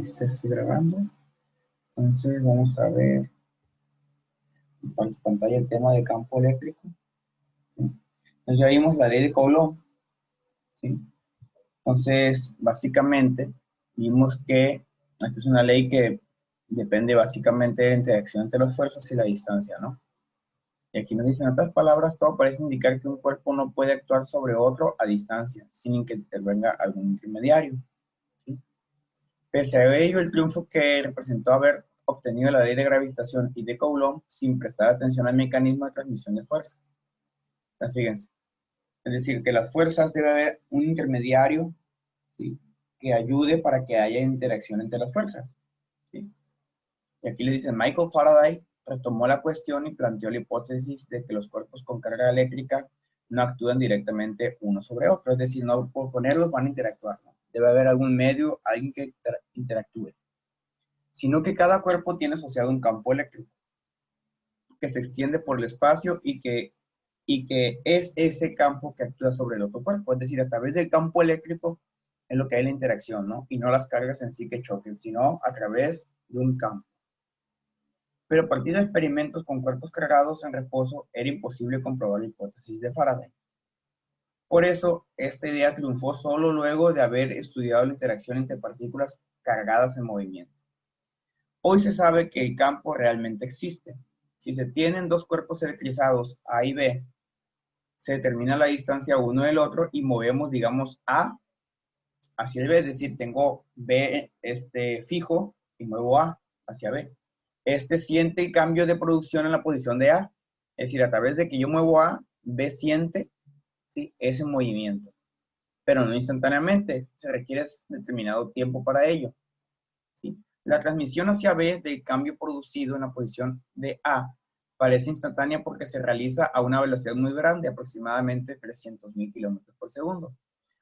Estoy grabando. Entonces vamos a ver en pantalla el tema de campo eléctrico. ¿Sí? Entonces ya vimos la ley de Coulomb. ¿Sí? Entonces, básicamente, vimos que esta es una ley que depende básicamente de la interacción entre las fuerzas y la distancia, ¿no? Y aquí nos dicen, en otras palabras, todo parece indicar que un cuerpo no puede actuar sobre otro a distancia, sin que intervenga algún intermediario. ¿Sí? Pese a ello, el triunfo que representó haber obtenido la ley de gravitación y de Coulomb sin prestar atención al mecanismo de transmisión de fuerza. Entonces, fíjense, es decir, que las fuerzas debe haber un intermediario, ¿sí?, que ayude para que haya interacción entre las fuerzas. ¿Sí? Y aquí le dicen, Michael Faraday retomó la cuestión y planteó la hipótesis de que los cuerpos con carga eléctrica no actúan directamente uno sobre otro, es decir, no por ponerlos van a interactuar, ¿no? Debe haber algún medio, alguien que interactúe, sino que cada cuerpo tiene asociado un campo eléctrico que se extiende por el espacio y que es ese campo que actúa sobre el otro cuerpo, es decir, a través del campo eléctrico es lo que hay la interacción, ¿no? Y no las cargas en sí que choquen, sino a través de un campo. Pero a partir de experimentos con cuerpos cargados en reposo era imposible comprobar la hipótesis de Faraday. Por eso, esta idea triunfó solo luego de haber estudiado la interacción entre partículas cargadas en movimiento. Hoy se sabe que el campo realmente existe. Si se tienen dos cuerpos electrizados A y B, se determina la distancia uno del otro y movemos, digamos, A hacia el B, es decir, tengo B fijo y muevo A hacia B. Siente el cambio de producción en la posición de A, es decir, a través de que yo muevo A, B siente, ¿sí?, ese movimiento, pero no instantáneamente, se requiere determinado tiempo para ello. ¿Sí? La transmisión hacia B del cambio producido en la posición de A parece instantánea porque se realiza a una velocidad muy grande, aproximadamente 300.000 kilómetros por segundo.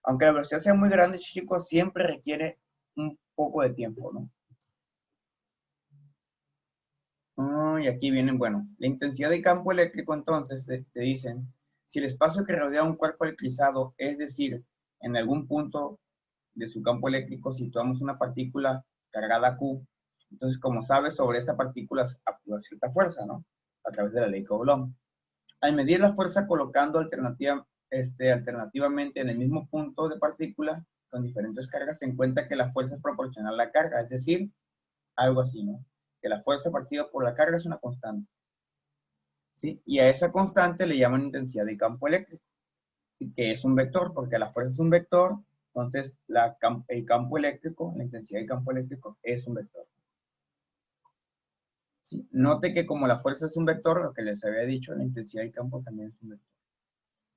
Aunque la velocidad sea muy grande, chicos, siempre requiere un poco de tiempo, ¿no? Y aquí vienen, bueno, la intensidad de campo eléctrico, entonces, te dicen, si el espacio que rodea un cuerpo electrizado, es decir, en algún punto de su campo eléctrico situamos una partícula cargada Q, entonces, como sabes, sobre esta partícula actúa cierta fuerza, ¿no? A través de la ley Coulomb. Al medir la fuerza colocando alternativamente en el mismo punto de partícula con diferentes cargas, se encuentra que la fuerza es proporcional a la carga, es decir, algo así, ¿no? Que la fuerza partida por la carga es una constante, ¿sí? Y a esa constante le llaman intensidad de campo eléctrico, ¿sí?, que es un vector, porque la fuerza es un vector, entonces el campo eléctrico, la intensidad del campo eléctrico es un vector. ¿Sí? Note que como la fuerza es un vector, lo que les había dicho, la intensidad del campo también es un vector.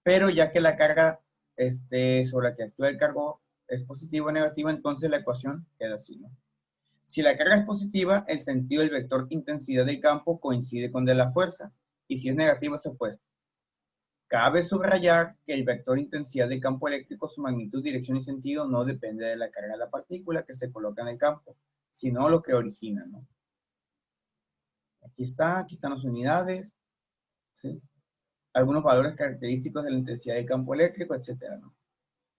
Pero ya que la carga sobre la que actúa el cargo es positiva o negativa, entonces la ecuación queda así, ¿no? Si la carga es positiva, el sentido del vector intensidad del campo coincide con de la fuerza, y si es negativo es opuesto. Cabe subrayar que el vector intensidad del campo eléctrico, su magnitud, dirección y sentido, no depende de la carga de la partícula que se coloca en el campo, sino lo que origina, ¿no? Aquí están las unidades, ¿sí? Algunos valores característicos de la intensidad del campo eléctrico, etcétera, ¿no?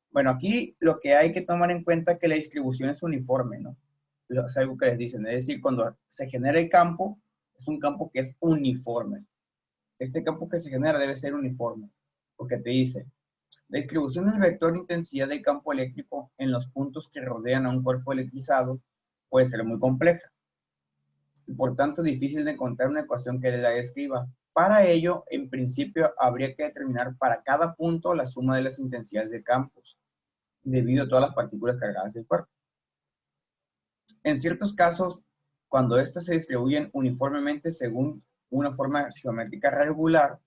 Bueno, aquí lo que hay que tomar en cuenta es que la distribución es uniforme, ¿no? Es algo que les dicen, es decir, cuando se genera el campo, es un campo que es uniforme. Este campo que se genera debe ser uniforme, porque te dice, la distribución del vector de intensidad del campo eléctrico en los puntos que rodean a un cuerpo electrizado puede ser muy compleja y por tanto difícil de encontrar una ecuación que la describa. Para ello, en principio, habría que determinar para cada punto la suma de las intensidades de campos, debido a todas las partículas cargadas del cuerpo. En ciertos casos, cuando éstas se distribuyen uniformemente según una forma geométrica regular,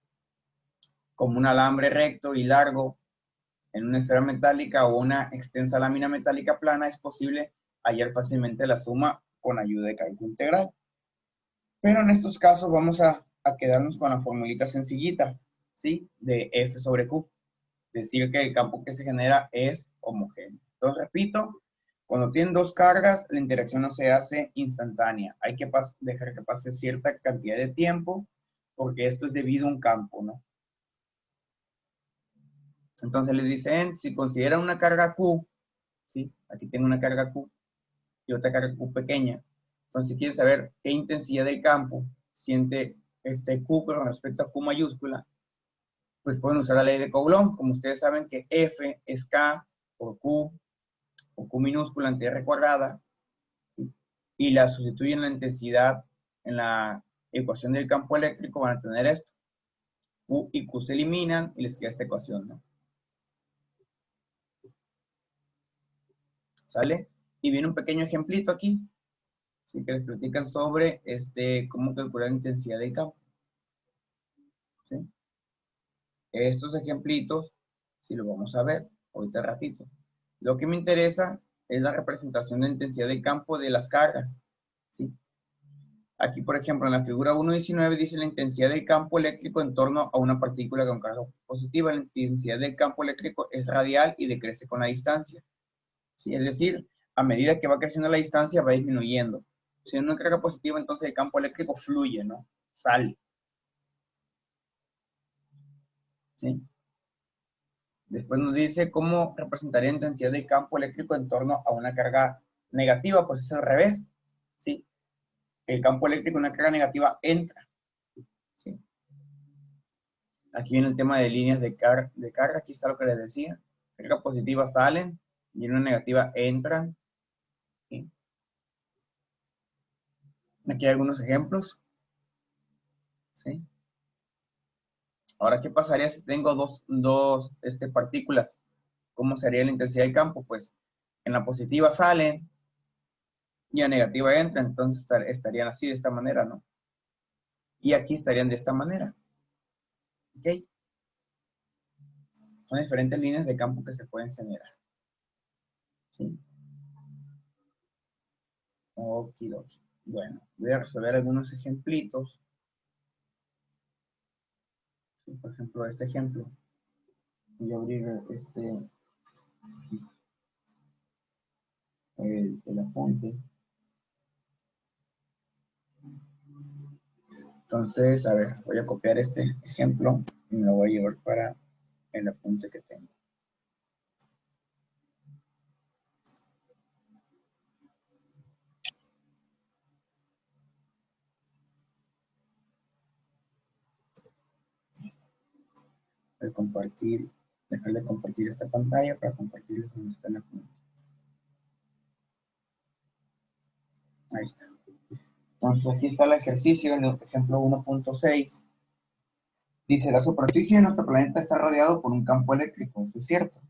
como un alambre recto y largo en una esfera metálica o una extensa lámina metálica plana, es posible hallar fácilmente la suma con ayuda de cálculo integral. Pero en estos casos vamos a quedarnos con la formulita sencillita, ¿sí?, de F sobre Q. Decir que el campo que se genera es homogéneo. Entonces, repito, cuando tienen dos cargas, la interacción no se hace instantánea. Hay que dejar que pase cierta cantidad de tiempo, porque esto es debido a un campo, ¿no? Entonces les dicen, si consideran una carga Q, ¿sí? Aquí tengo una carga Q. y otra carga Q pequeña. Entonces, si quieren saber qué intensidad del campo siente este Q con respecto a Q mayúscula, pues pueden usar la ley de Coulomb. Como ustedes saben que F es K por Q, o Q minúscula ante R cuadrada, ¿sí? Y la sustituyen la intensidad en la ecuación del campo eléctrico, van a tener esto. Q y Q se eliminan y les queda esta ecuación, ¿no? ¿Sale? Y viene un pequeño ejemplito aquí, ¿sí? Que les platican sobre cómo calcular la intensidad del campo, ¿sí? Estos ejemplitos, si lo vamos a ver ahorita ratito. Lo que me interesa es la representación de intensidad de campo de las cargas, ¿sí? Aquí, por ejemplo, en la figura 1.19 dice la intensidad del campo eléctrico en torno a una partícula con carga positiva. La intensidad del campo eléctrico es radial y decrece con la distancia, ¿sí? Es decir, a medida que va creciendo la distancia va disminuyendo. Si no hay carga positiva, entonces el campo eléctrico fluye, ¿no? Sale, ¿sí? Después nos dice cómo representaría la intensidad del campo eléctrico en torno a una carga negativa, pues es al revés, ¿sí? El campo eléctrico, una carga negativa, entra, ¿sí? Aquí viene el tema de líneas de carga, aquí está lo que les decía. Carga positiva salen y una negativa entran, ¿sí? Aquí hay algunos ejemplos, ¿sí? Ahora, ¿qué pasaría si tengo dos partículas? ¿Cómo sería la intensidad del campo? Pues en la positiva salen y en la negativa entran, entonces estarían así de esta manera, ¿no? Y aquí estarían de esta manera, ¿ok? Son diferentes líneas de campo que se pueden generar, ¿sí? Okidoki. Bueno, voy a resolver algunos ejemplitos, ¿sí? Por ejemplo, este ejemplo. Voy a abrir el apunte. Entonces, a ver, voy a copiar este ejemplo y me lo voy a llevar para el apunte que tengo. Voy a compartir, dejarle compartir esta pantalla para compartirles donde está el apunte. Ahí está. Entonces, aquí está el ejercicio en el ejemplo 1.6. Dice, la superficie de nuestro planeta está rodeado por un campo eléctrico, eso es cierto.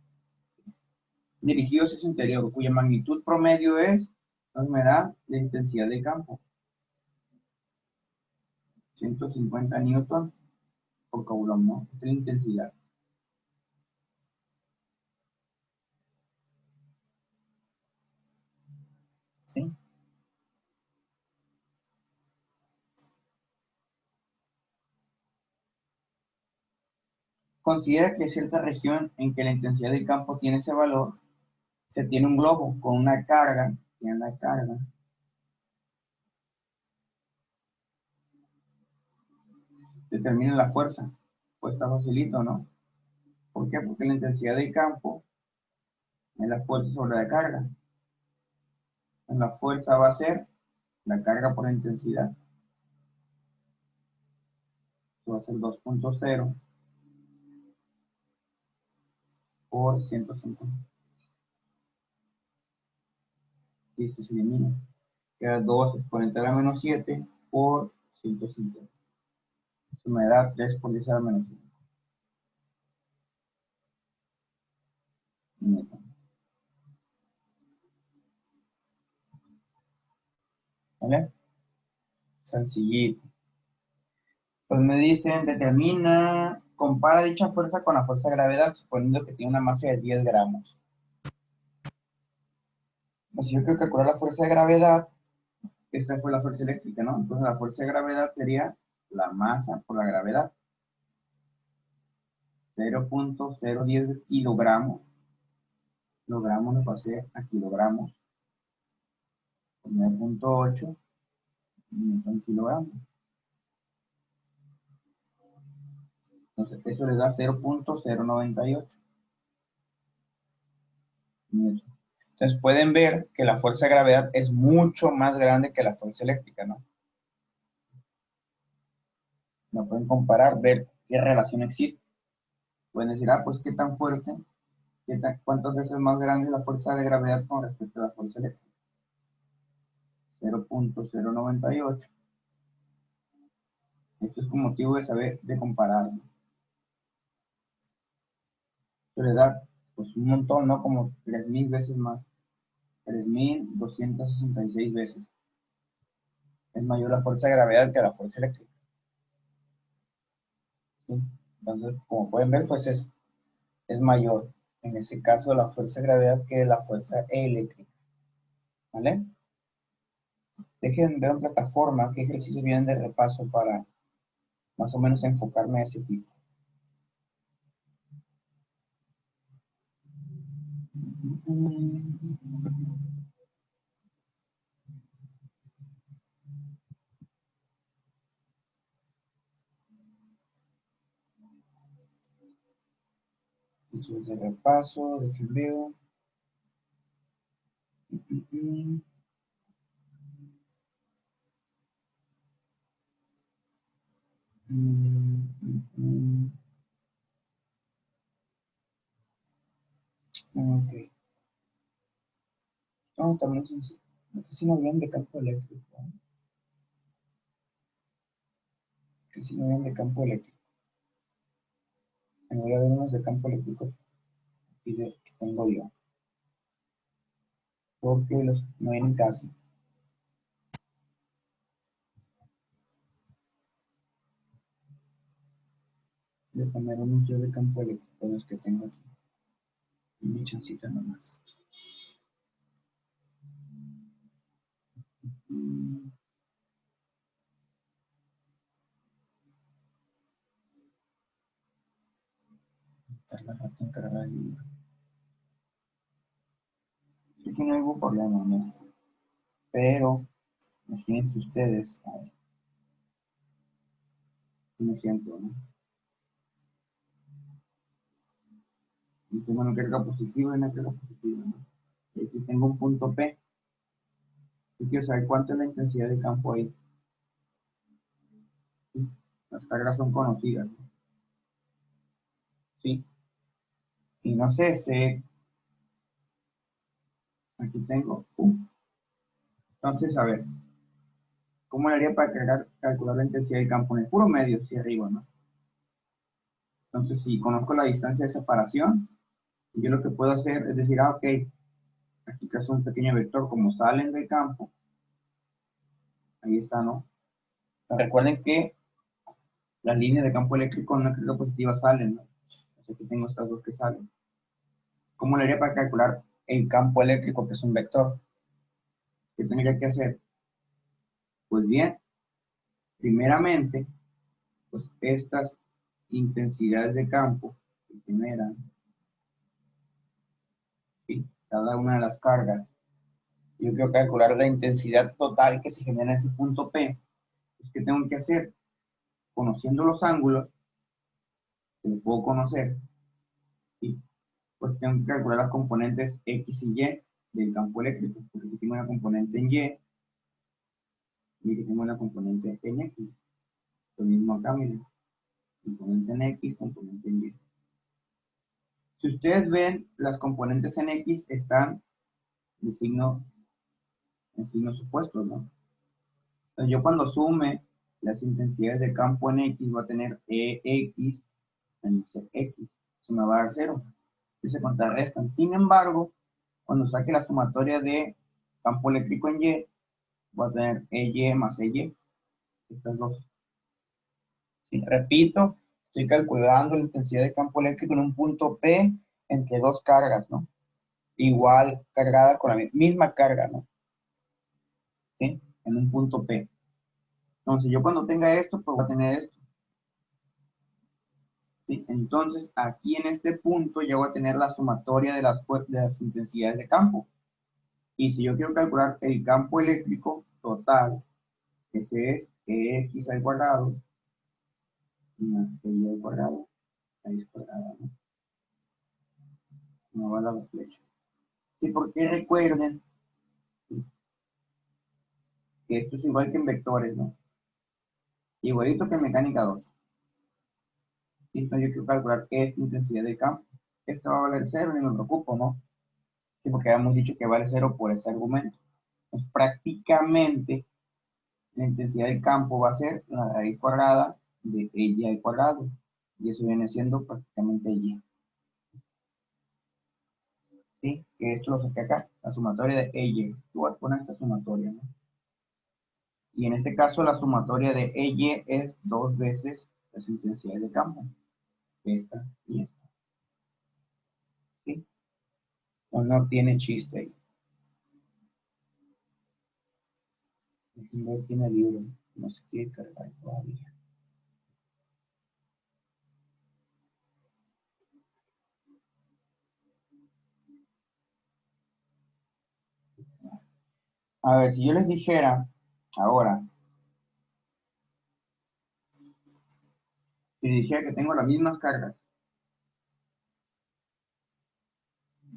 Dirigido hacia su interior, cuya magnitud promedio es, entonces me da la intensidad de campo. 150 newton por coulomb, ¿no? Esta es la intensidad. ¿Sí? Considera que cierta región en que la intensidad del campo tiene ese valor, se tiene un globo con una carga, tiene una carga, determina la fuerza. Pues está facilito, ¿no? ¿Por qué? Porque la intensidad del campo es la fuerza sobre la carga. Entonces, la fuerza va a ser la carga por la intensidad. Esto va a ser 2.0 por 150. Y esto se elimina. Queda 2 exponente a la menos 7 por 150. Eso me da 3 por 10 a la menos 5. ¿Vale? Sencillito. Pues me dicen, determina, compara dicha fuerza con la fuerza de gravedad, suponiendo que tiene una masa de 10 gramos. Pues yo quiero calcular la fuerza de gravedad. Esta fue la fuerza eléctrica, ¿no? Entonces la fuerza de gravedad sería la masa por la gravedad. 0.010 kilogramos. Kilogramos lo pasé a kilogramos. 9.8 kilogramos. Entonces eso le da 0.098. Entonces Entonces pueden ver que la fuerza de gravedad es mucho más grande que la fuerza eléctrica, ¿no? Lo pueden comparar, ver qué relación existe. Pueden decir, ah, pues qué tan fuerte, cuántas veces más grande es la fuerza de gravedad con respecto a la fuerza eléctrica. 0.098. Esto es con motivo de saber, de comparar, ¿no? Esto le da, pues, un montón, ¿no? Como 3.000 veces más. 3.266 veces. Es mayor la fuerza de gravedad que la fuerza eléctrica. ¿Sí? Entonces, como pueden ver, pues es mayor, en ese caso, la fuerza de gravedad que la fuerza eléctrica. ¿Vale? Dejen ver en plataforma qué ejercicios vienen de repaso para más o menos enfocarme a ese tipo. Ejercicios de repaso, dejen veo. Ok. No, también es sencillo. Casi no vienen de campo eléctrico. Casi no vienen de campo eléctrico. Me voy a ver unos de campo eléctrico que tengo yo. Porque los no vienen casi. De poner unos yo de campo eléctrico, los que tengo aquí. Mi chancita nomás. Tarda rato en cargar el libro. Aquí no hubo problema, ¿no? Pero, imagínense ustedes, a ver, un ejemplo, ¿no? Y tengo una carga positiva y una carga positiva, ¿no? Y aquí tengo un punto P. Y quiero saber cuánto es la intensidad de campo ahí. ¿Sí? Las cargas son conocidas, ¿no? Sí. Y no sé, aquí tengo. Entonces, a ver, ¿cómo le haría para calcular la intensidad del campo en el puro medio, si arriba, ¿no? Entonces, si conozco la distancia de separación, yo lo que puedo hacer es decir, ah, ok, aquí que es un pequeño vector, como salen del campo, ahí está, ¿no? Recuerden que las líneas de campo eléctrico en una carga positiva salen, ¿no? Así que tengo estas dos que salen. ¿Cómo le haría para calcular el campo eléctrico, que es un vector? ¿Qué tendría que hacer? Pues bien, primeramente, pues estas intensidades de campo que generan, ¿sí? Cada una de las cargas, yo quiero calcular la intensidad total que se genera en ese punto P. Pues, ¿qué tengo que hacer? Conociendo los ángulos, que lo puedo conocer, ¿sí? Pues tengo que calcular las componentes X y Y del campo eléctrico, porque aquí tengo una componente en Y y aquí tengo una componente en X. Lo mismo acá, miren, componente en X, componente en Y. Si ustedes ven, las componentes en X están en signos opuestos, ¿no? Entonces yo cuando sume las intensidades de campo en X voy a tener EX en X, se me va a dar 0, que se contrarrestan. Sin embargo, cuando saque la sumatoria de campo eléctrico en Y, voy a tener EY más EY, estas dos. Sí, repito, estoy calculando la intensidad de campo eléctrico en un punto P entre dos cargas, ¿no? Igual cargadas con la misma carga, ¿no? ¿Sí? En un punto P. Entonces, yo cuando tenga esto, pues voy a tener esto. ¿Sí? Entonces, aquí en este punto ya voy a tener la sumatoria de las intensidades de campo. Y si yo quiero calcular el campo eléctrico total, ese es X al cuadrado más Y al cuadrado, raíz cuadrada, ¿no? No va la flecha. Sí, porque recuerden que esto es igual que en vectores, ¿no? Igualito que en mecánica 2. Y entonces yo quiero calcular esta intensidad de campo. Esto va a valer cero, ni me preocupo, ¿no? Sí, porque habíamos dicho que vale cero por ese argumento. Pues prácticamente la intensidad del campo va a ser la raíz cuadrada de y al cuadrado. Y eso viene siendo prácticamente y. ¿Sí? Que esto lo saqué acá, la sumatoria de y. Yo voy a poner esta sumatoria, ¿no? Y en este caso la sumatoria de y es 2 veces las intensidades de campo. Esta y esta. ¿Sí? O no tiene chiste ahí. No tiene libro. No se quiere cargar todavía. A ver, si yo les dijera ahora, si dijera que tengo las mismas cargas,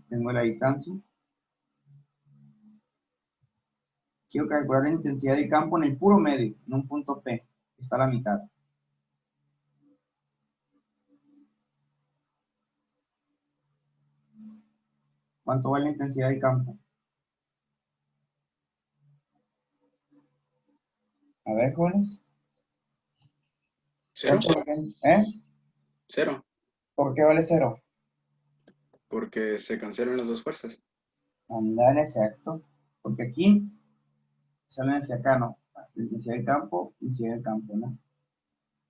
tengo la distancia, quiero calcular la intensidad de campo en el puro medio, en un punto P, que está a la mitad. ¿Cuánto vale la intensidad de campo? A ver, jóvenes. ¿Cero? ¿Eh? Cero. ¿Por qué vale cero? Porque se cancelan las dos fuerzas. Andar exacto. Porque aquí salen hacia acá, ¿no? La intensidad de campo, intensidad de campo, ¿no?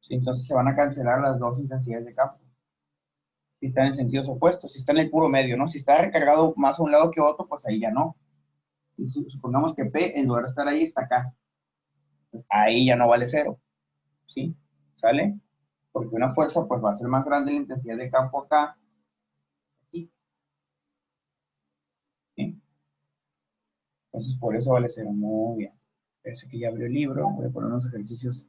Sí, entonces se van a cancelar las dos intensidades de campo. Si están en sentidos opuestos, si está en el puro medio, ¿no? Si está recargado más a un lado que otro, pues ahí ya no. Y supongamos que P, en lugar de estar ahí, está acá. Ahí ya no vale cero, ¿sí? ¿Sale? Porque una fuerza, pues va a ser más grande la intensidad de campo acá, aquí, ¿sí? Entonces, por eso vale cero. Muy bien. Parece que ya abrió el libro. Voy a poner unos ejercicios.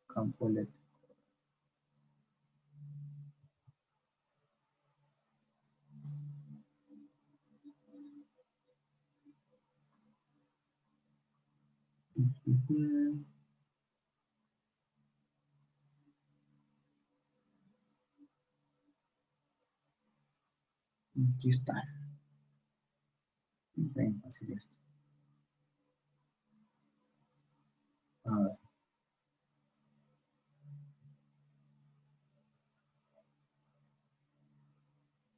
Campo eléctrico. Aquí está. Bien fácil esto. A ver.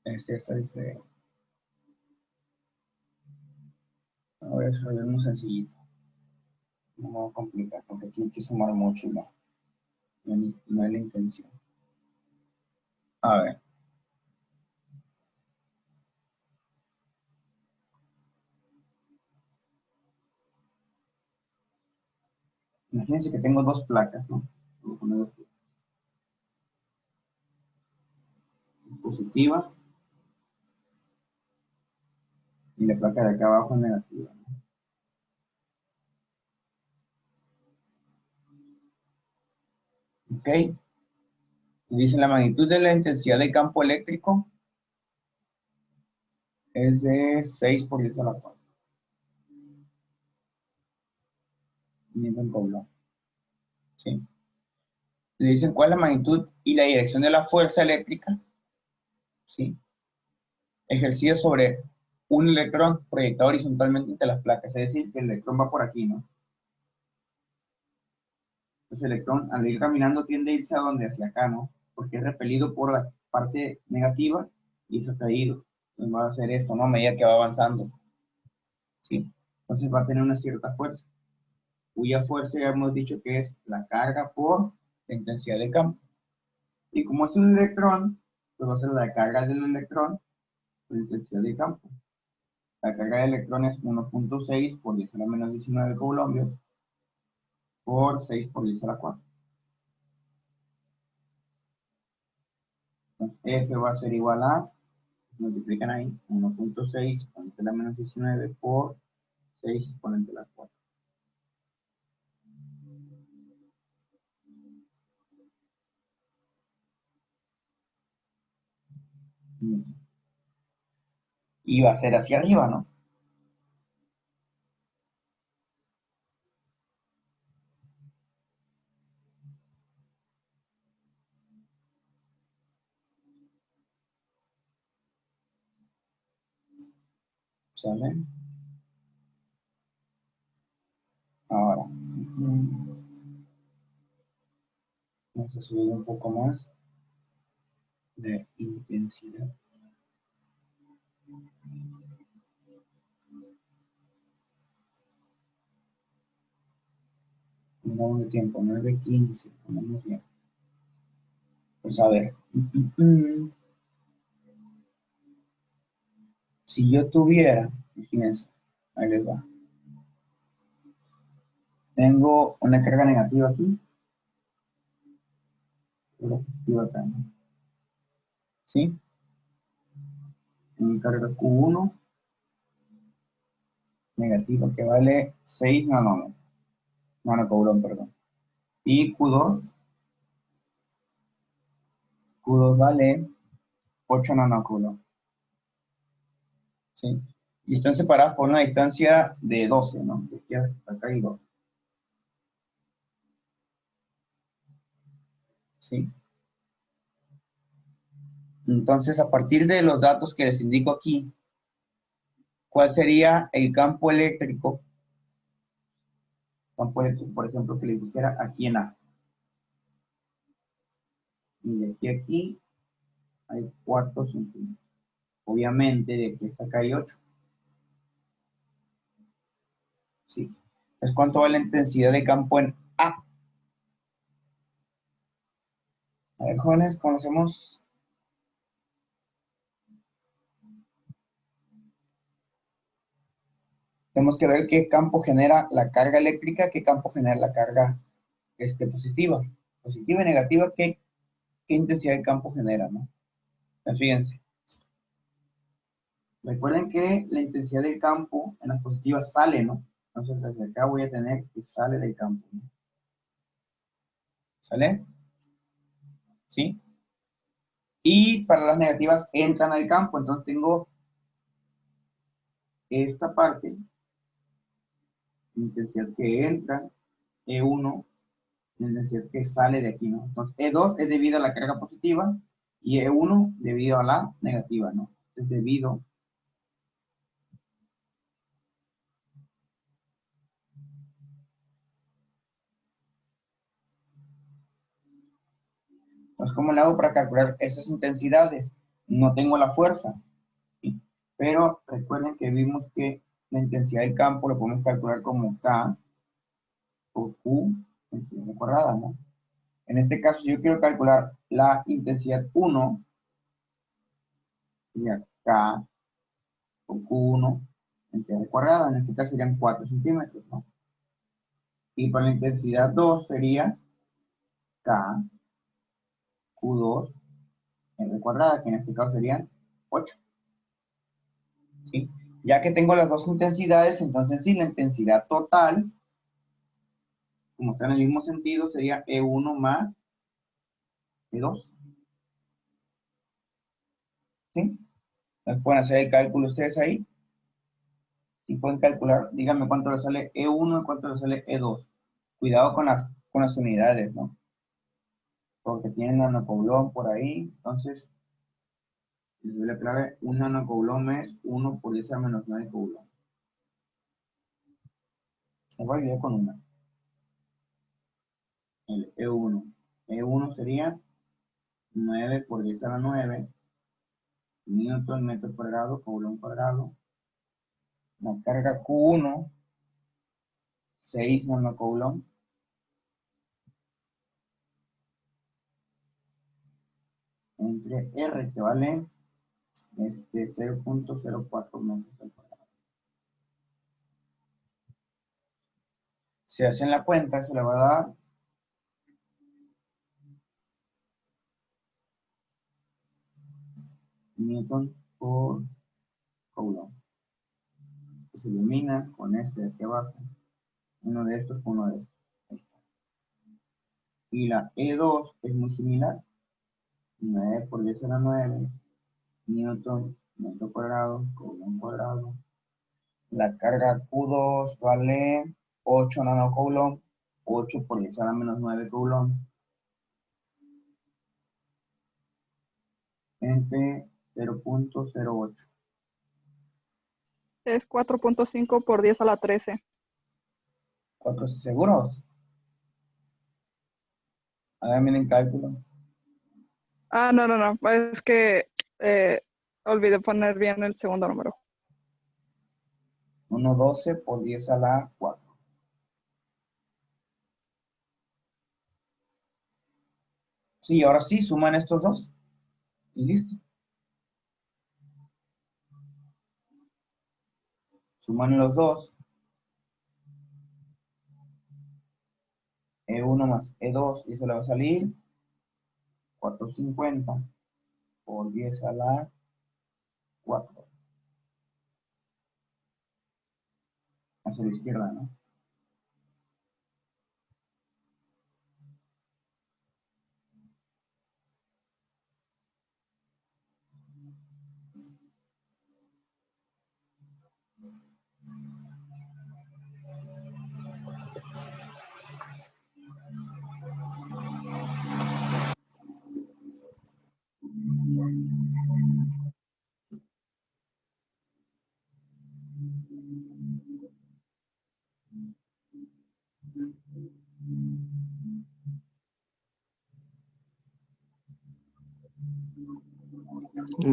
Este está diferente. Ahora es muy sencillito. No me voy a complicar porque aquí hay que sumar mucho y no es la intención. A ver. Imagínense que tengo dos placas, ¿no? Voy a poner dos placas. Positiva y la placa de acá abajo es negativa, ¿no? ¿Ok? Y dice la magnitud de la intensidad de campo eléctrico es de 6 por 10 a la 4. Newton Coulomb. ¿Sí? Le dicen cuál es la magnitud y la dirección de la fuerza eléctrica, ¿sí? Ejercida sobre un electrón proyectado horizontalmente entre las placas. Es decir, que el electrón va por aquí, ¿no? Entonces el electrón al ir caminando tiende a irse a donde, hacia acá, ¿no? Porque es repelido por la parte negativa y eso atraído. Entonces va a hacer esto, ¿no? A medida que va avanzando, ¿sí? Entonces va a tener una cierta fuerza, cuya fuerza ya hemos dicho que es la carga por la intensidad del campo. Y como es un electrón, pues va a ser la carga del electrón por la intensidad del campo. La carga de electrones 1.6 por 10 a la menos 19 coulombios por 6 por 10 a la 4. Entonces, F va a ser igual a, multiplican ahí, 1.6 exponente a la menos 19 por 6 exponente a la 4. y va a ser hacia arriba, ¿no? ¿Sale? Ahora, vamos a subir un poco más de intensidad. Pongamos de tiempo, 9:15, pongamos bien. Pues a ver, si yo tuviera, imagínense, ahí les va. Tengo una carga negativa aquí, una positiva acá, ¿no? ¿Sí? Mi carga Q1 negativa que vale 6 nanómetros, nanocoulomb, perdón. Y Q2 vale 8 nanocoulomb, ¿sí? Y están separadas por una distancia de 12, ¿no? De aquí hasta acá hay 12, ¿sí? Entonces, a partir de los datos que les indico aquí, ¿cuál sería el campo eléctrico? Campo eléctrico, por ejemplo, que les dijera aquí en A. Y de aquí a aquí hay 4 centímetros. Obviamente, de aquí hasta acá hay 8. ¿Sí? Entonces, ¿cuánto va la intensidad de campo en A? A ver, jóvenes, conocemos. Tenemos que ver qué campo genera la carga eléctrica, qué campo genera la carga positiva. Positiva y negativa, qué intensidad de campo genera, ¿no? Fíjense. Recuerden que la intensidad del campo en las positivas sale, ¿no? Entonces, desde acá voy a tener que sale del campo, ¿no? ¿Sale? ¿Sí? Y para las negativas entran al campo, entonces tengo esta parte, intensidad que entra, E1, intensidad que sale de aquí, ¿no? Entonces, E2 es debido a la carga positiva y E1 debido a la negativa, ¿no? Es debido. Entonces, ¿cómo le hago para calcular esas intensidades? No tengo la fuerza, ¿sí? Pero recuerden que vimos que la intensidad del campo lo podemos calcular como K por Q en pie cuadrada, ¿no? En este caso, si yo quiero calcular la intensidad 1, sería K por Q1 en pie cuadrada, en este caso serían 4 centímetros, ¿no? Y para la intensidad 2 sería K Q2 R cuadrada, que en este caso serían 8, ¿sí? Ya que tengo las dos intensidades, entonces sí, la intensidad total, como está en el mismo sentido, sería E1 más E2, ¿sí? Entonces pueden hacer el cálculo ustedes ahí. Si pueden calcular, díganme cuánto le sale E1 y cuánto le sale E2. Cuidado con las unidades, ¿no? Porque tienen nanocoulomb por ahí. Entonces, les doy la clave, un nanocoulomb es 1 por 10 a menos 9 coulomb. Les voy a ayudar con una. El E1. E1 sería 9 por 10 a la 9 newton metro cuadrado, coulomb cuadrado. La carga Q1, 6 nanocoulomb. Entre R, que vale 0.04 metros al cuadrado. Si hacen la cuenta, se le va a dar newton por coulomb. Se elimina con este de aquí abajo. Uno de estos con uno de estos. Ahí está. Y la E2 es muy similar. 9 por 10 a la 9 newton metro cuadrado, coulomb cuadrado. La carga Q2 vale 8 nanocoulomb, 8 por 10 a la menos 9 coulomb, entre 0.08. Es 4.5 por 10 a la 13. ¿4 seguros? Háganme el cálculo. Ah, no. Es que olvidé poner bien el segundo número. 1.12 por 10 a la 4. Sí, ahora sí, suman estos dos. Y listo. Suman los dos. E1 más E2, y eso le va a salir 450 por 10 a la 4. Hacia la izquierda, ¿no?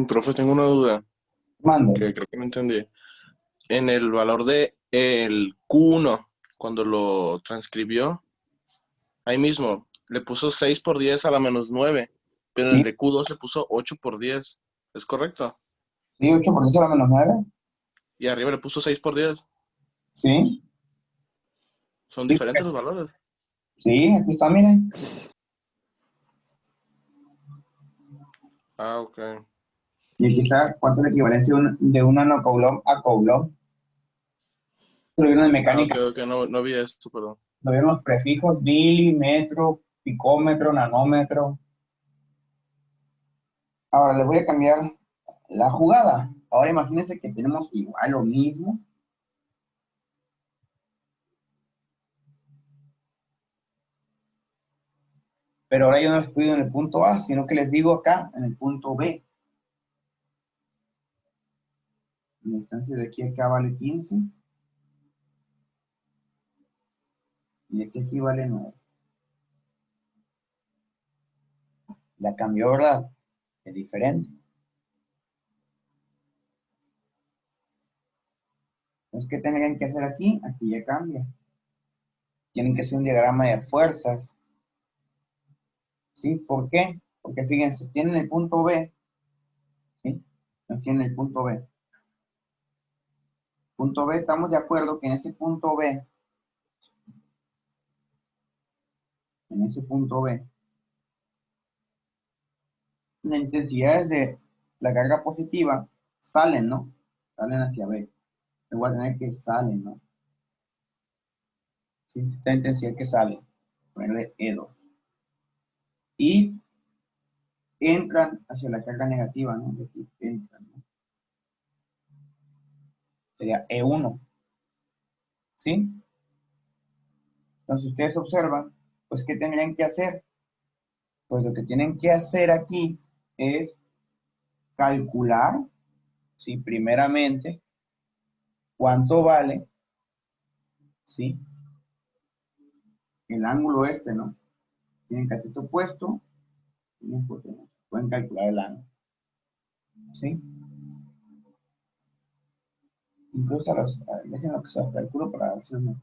Profe, tengo una duda Mande. que creo que no entendí. En el valor de el Q1, cuando lo transcribió, ahí mismo le puso 6 por 10 a la menos 9, pero en Sí, el de Q2 le puso 8 por 10. ¿Es correcto? sí, 8 por 10 a la menos 9. Y arriba le puso 6 por 10. Sí, Son sí, diferentes los valores. sí, aquí está, miren. Ah, ok. Y aquí está cuánto es la equivalencia de un nanocoulomb a coulomb. Lo vieron en Ah, ok, mecánica. ok, no vi esto, perdón. Lo vieron los prefijos milímetro, picómetro, nanómetro. Ahora les voy a cambiar la jugada. Ahora imagínense que tenemos igual lo mismo. Pero ahora yo no les pido en el punto A, sino que les digo acá en el punto B. La distancia de aquí a acá vale 15. Y de aquí vale 9. La cambió, ¿verdad? Es diferente. Entonces, ¿qué tendrían que hacer aquí? Aquí ya cambia. Tienen que hacer un diagrama de fuerzas. ¿Sí? ¿Por qué? Porque fíjense, tienen el punto B. ¿Sí? No tienen el punto B. Punto B, estamos de acuerdo que en ese punto B, las intensidades de la carga positiva salen, ¿no? Salen hacia B. Le voy a tener que salen, ¿no? ¿Sí? Esta intensidad que sale, ponerle E2. Y entran hacia la carga negativa, ¿no? De aquí entran, ¿no? Sería E1, ¿sí? Entonces ustedes observan, pues, ¿qué tendrían que hacer? Pues lo que tienen que hacer aquí es calcular, ¿sí? Primeramente, cuánto vale, ¿sí? El ángulo este, ¿no? Tienen cateto opuesto, tienen hipotenusa. Pueden calcular el ángulo, ¿sí? Incluso déjenlo que se los calculo para hacer mejor.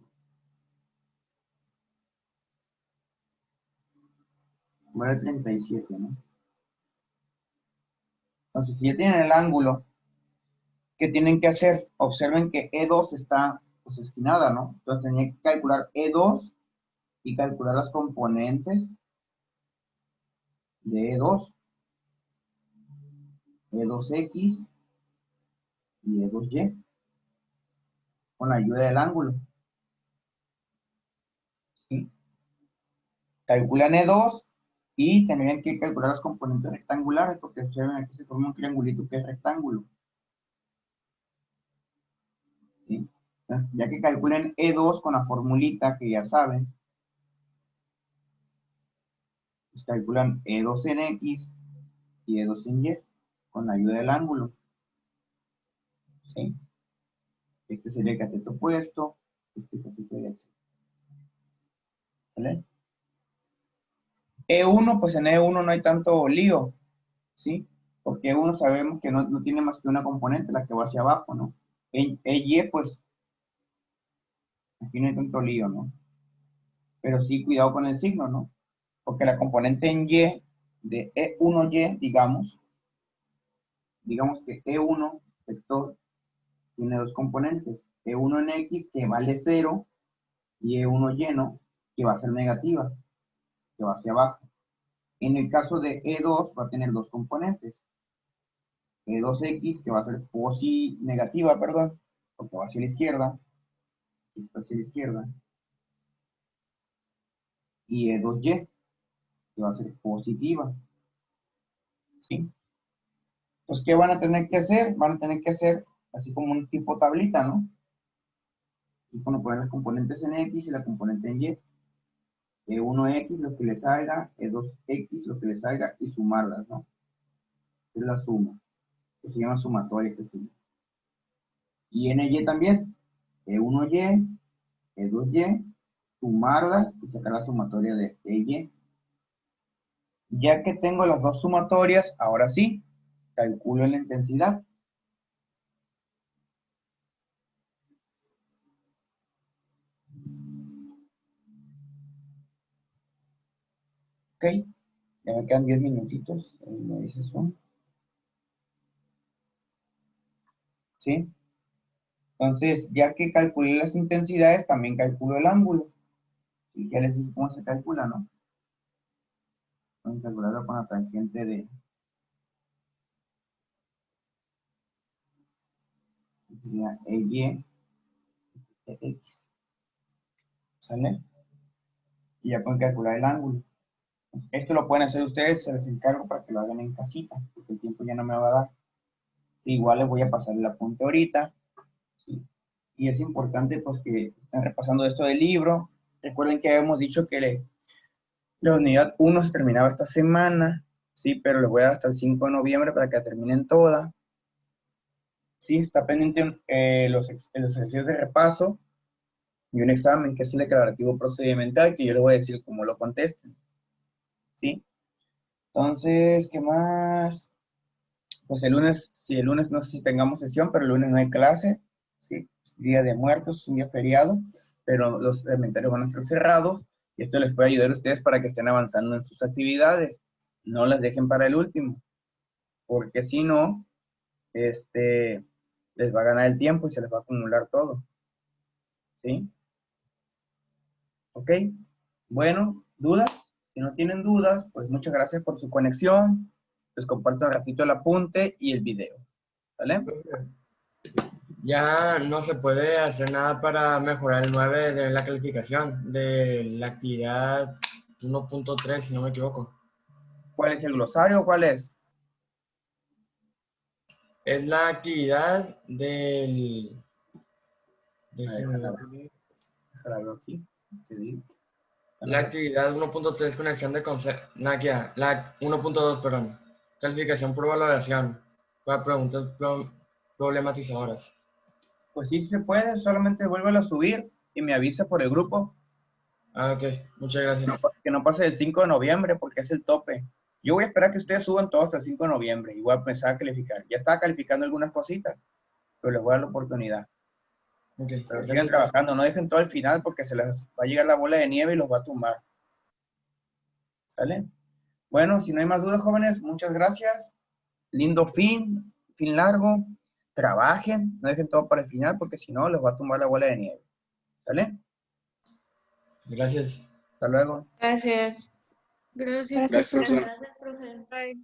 Vale 37, ¿no? Entonces, si ya tienen el ángulo, ¿qué tienen que hacer? Observen que E2 está, pues, esquinada, ¿no? Entonces, tenían que calcular E2 y calcular las componentes de E2, E2X y E2Y, con la ayuda del ángulo, ¿sí? Calculan E2 y tendrían que calcular las componentes rectangulares, porque observen aquí se forma un triangulito que es rectángulo. Ya que calculen E2 con la formulita que ya saben, pues calculan E2 en X y E2 en Y con la ayuda del ángulo. ¿Sí? Este sería el cateto opuesto, este cateto de X. ¿Vale? E1, pues en E1 no hay tanto lío, ¿sí? Porque E1 sabemos que no tiene más que una componente, la que va hacia abajo, ¿no? EY, pues, aquí no hay tanto lío, ¿no? Pero sí, cuidado con el signo, ¿no? Porque la componente en Y, de E1Y, digamos que E1, vector, tiene dos componentes. E1 en X, que vale 0, y E1Y, ¿no? Que va a ser negativa, que va hacia abajo. En el caso de E2, va a tener dos componentes. E2X, que va a ser negativa, perdón, porque va hacia la izquierda, esto hacia la izquierda, y E2Y, que va a ser positiva, ¿sí? Entonces, ¿qué van a tener que hacer? Van a tener que hacer así como un tipo tablita, ¿no? Y bueno, poner las componentes en X y la componente en Y. E1X, lo que le salga, E2X, lo que le salga, y sumarlas, ¿no? Es la suma, que se llama sumatoria este suma. Y en Y también, E1Y, E2Y, sumarlas y sacar la sumatoria de EY. Ya que tengo las dos sumatorias, ahora sí, calculo la intensidad. Ok, ya me quedan 10 minutitos. Me dices son. ¿Sí? Entonces, ya que calculé las intensidades, también calculo el ángulo. Y ya les dije cómo se calcula, ¿no? Vamos a calcularlo con la tangente de sería EY de X. ¿Sale? Y ya pueden calcular el ángulo. Esto lo pueden hacer ustedes, se les encargo para que lo hagan en casita, porque el tiempo ya no me va a dar. Igual les voy a pasar el apunte ahorita. ¿Sí? Y es importante pues que estén repasando esto del libro. Recuerden que habíamos dicho que la unidad 1 se terminaba esta semana, sí, pero les voy a dar hasta el 5 de noviembre para que terminen toda. Sí, está pendiente los ejercicios de repaso y un examen que es el declarativo procedimental, que yo les voy a decir cómo lo contesten. ¿Sí? Entonces, ¿qué más? Pues el lunes, sí, el lunes no sé si tengamos sesión, pero el lunes no hay clase, ¿sí? Es Día de Muertos, un día feriado, pero los elementarios van a estar cerrados y esto les puede ayudar a ustedes para que estén avanzando en sus actividades. No las dejen para el último, porque si no, les va a ganar el tiempo y se les va a acumular todo. ¿Sí? ¿Ok? Bueno, ¿dudas? Si no tienen dudas, pues muchas gracias por su conexión. Les comparto un ratito el apunte y el video. ¿Vale? Ya no se puede hacer nada para mejorar el 9 de la calificación de la actividad 1.3, si no me equivoco. ¿Cuál es el glosario? ¿Cuál es? Es la actividad del... déjenme ver. Déjala ver aquí. ¿Qué digo? La actividad 1.3, conexión de conceptos. La 1.2, perdón. Calificación por valoración. Para preguntas problematizadoras. Pues sí, sí se puede, solamente vuélvelo a subir y me avisa por el grupo. Ah, ok. Muchas gracias. Que no pase el 5 de noviembre porque es el tope. Yo voy a esperar que ustedes suban todo hasta el 5 de noviembre y voy a empezar a calificar. Ya estaba calificando algunas cositas, pero les voy a dar la oportunidad. Okay, Pero sigan trabajando, no dejen todo al final porque se les va a llegar la bola de nieve y los va a tumbar. ¿Sale? Bueno, si no hay más dudas, jóvenes, muchas gracias. Lindo fin largo. Trabajen, no dejen todo para el final porque si no, les va a tumbar la bola de nieve. ¿Sale? Gracias. Hasta luego. Gracias. Gracias, profesor. Bye.